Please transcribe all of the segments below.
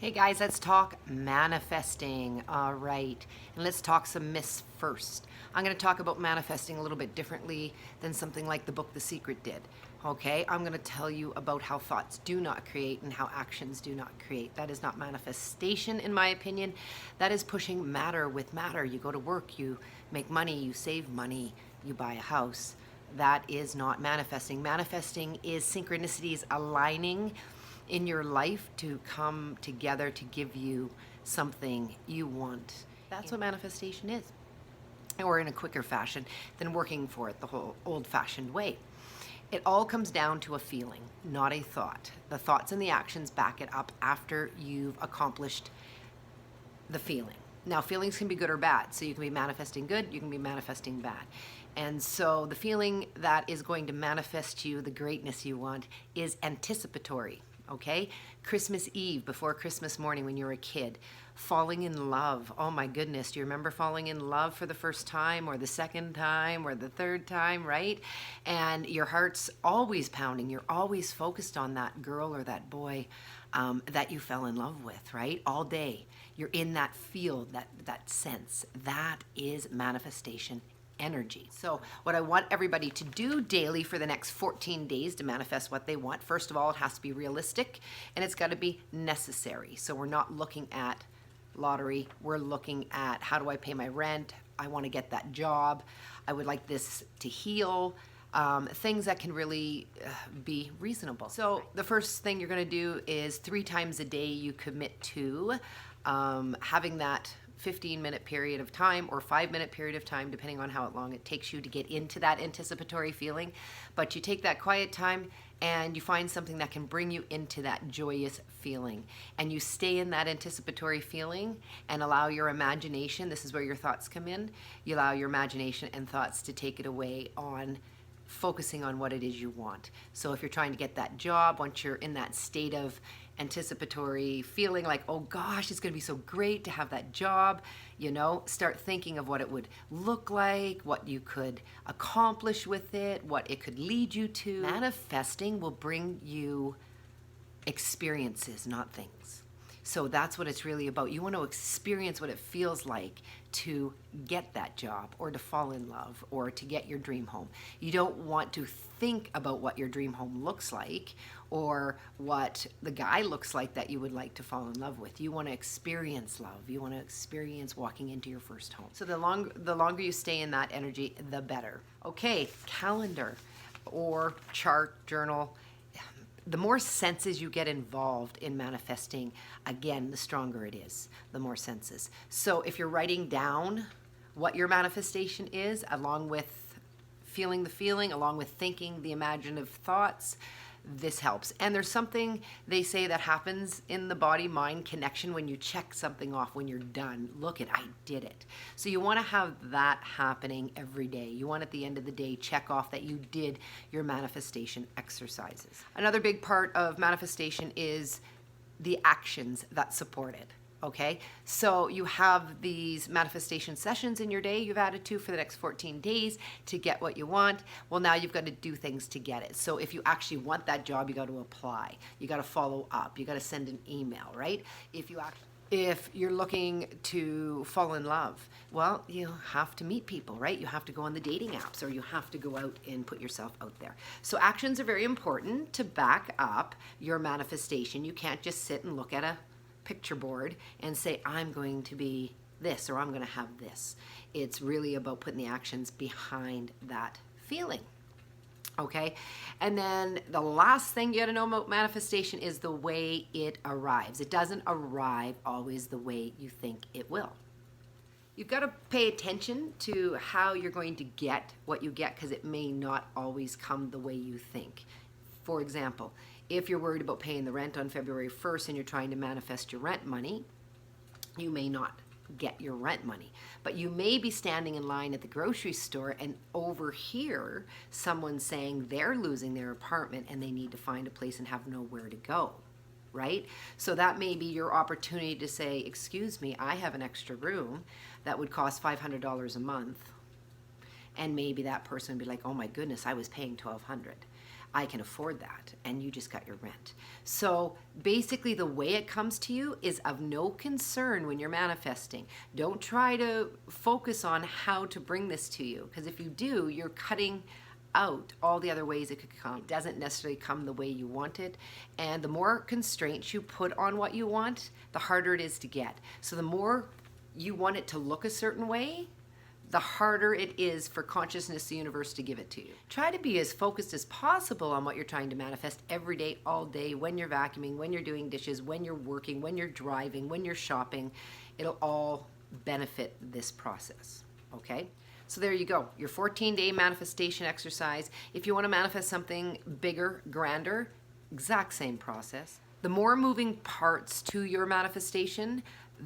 Hey guys, let's talk manifesting. All right, and let's talk some myths first. I'm going to talk about manifesting a little bit differently than something like the book The Secret did. Okay, I'm going to tell you about how thoughts do not create and how actions do not create. That is not manifestation, in my opinion. That is pushing matter with matter. You go to work, you make money, you save money, you buy a house. That is not manifesting. Manifesting is synchronicities aligning in your life to come together to give you something you want. That's what manifestation is. Or in a quicker fashion than working for it the whole old-fashioned way. It all comes down to a feeling, not a thought. The thoughts and the actions back it up after you've accomplished the feeling. Now, feelings can be good or bad. So you can be manifesting good, you can be manifesting bad. And so the feeling that is going to manifest you the greatness you want is anticipatory. Okay? Christmas Eve, before Christmas morning when you were a kid, falling in love. Oh my goodness, do you remember falling in love for the first time or the second time or the third time, right? And your heart's always pounding. You're always focused on that girl or that boy that you fell in love with, right? All day. You're in that field, that sense. That is manifestation energy. So what I want everybody to do daily for the next 14 days to manifest what they want, first of all, it has to be realistic and it's got to be necessary. So we're not looking at lottery. We're looking at how do I pay my rent? I want to get that job. I would like this to heal. Things that can really be reasonable. So the first thing you're going to do is 3 times a day you commit to having that 15-minute period of time or 5-minute period of time, depending on how long it takes you to get into that anticipatory feeling. But you take that quiet time and you find something that can bring you into that joyous feeling. And you stay in that anticipatory feeling and allow your imagination, this is where your thoughts come in, you allow your imagination and thoughts to take it away on focusing on what it is you want. So if you're trying to get that job, once you're in that state of anticipatory feeling like, oh gosh, it's going to be so great to have that job, you know, start thinking of what it would look like, what you could accomplish with it, what it could lead you to. Manifesting will bring you experiences, not things. So that's what it's really about. You want to experience what it feels like to get that job or to fall in love or to get your dream home. You don't want to think about what your dream home looks like or what the guy looks like that you would like to fall in love with. You want to experience love. You want to experience walking into your first home. So the longer you stay in that energy, the better. Okay, calendar or chart, journal. The more senses you get involved in manifesting, again, the stronger it is, the more senses. So if you're writing down what your manifestation is, along with feeling the feeling, along with thinking the imaginative thoughts, this helps. And there's something they say that happens in the body-mind connection when you check something off, when you're done. Look, I did it. So you want to have that happening every day. You want at the end of the day check off that you did your manifestation exercises. Another big part of manifestation is the actions that support it. Okay, so you have these manifestation sessions in your day you've added to for the next 14 days to get what you want. Well, now you've got to do things to get it. So if you actually want that job, you got to apply. You got to follow up. You got to send an email, right? If you're looking to fall in love, well, you have to meet people, right? You have to go on the dating apps or you have to go out and put yourself out there. So actions are very important to back up your manifestation. You can't just sit and look at a picture board and say, I'm going to be this or I'm going to have this. It's really about putting the actions behind that feeling. Okay, and then the last thing you got to know about manifestation is the way it arrives. It doesn't arrive always the way you think it will. You've got to pay attention to how you're going to get what you get because it may not always come the way you think. For example, if you're worried about paying the rent on February 1st and you're trying to manifest your rent money, you may not get your rent money. But you may be standing in line at the grocery store and overhear someone saying they're losing their apartment and they need to find a place and have nowhere to go, right? So that may be your opportunity to say, excuse me, I have an extra room that would cost $500 a month. And maybe that person would be like, oh my goodness, I was paying $1,200. I can afford that, and you just got your rent. So basically the way it comes to you is of no concern when you're manifesting. Don't try to focus on how to bring this to you, because if you do, you're cutting out all the other ways it could come. It doesn't necessarily come the way you want it, and the more constraints you put on what you want, the harder it is to get. So the more you want it to look a certain way, the harder it is for consciousness, the universe, to give it to you. Try to be as focused as possible on what you're trying to manifest every day, all day, when you're vacuuming, when you're doing dishes, when you're working, when you're driving, when you're shopping. It'll all benefit this process, okay? So there you go, your 14-day manifestation exercise. If you want to manifest something bigger, grander, exact same process. The more moving parts to your manifestation,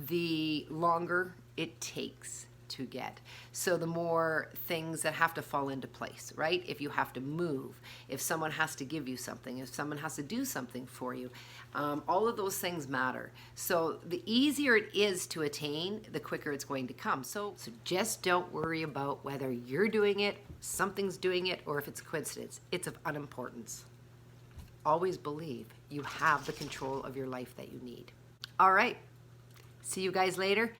the longer it takes to get. So the more things that have to fall into place, right? If you have to move, if someone has to give you something, if someone has to do something for you, all of those things matter. So the easier it is to attain, the quicker it's going to come. So just don't worry about whether you're doing it, something's doing it, or if it's coincidence. It's of unimportance. Always believe you have the control of your life that you need. All right. See you guys later.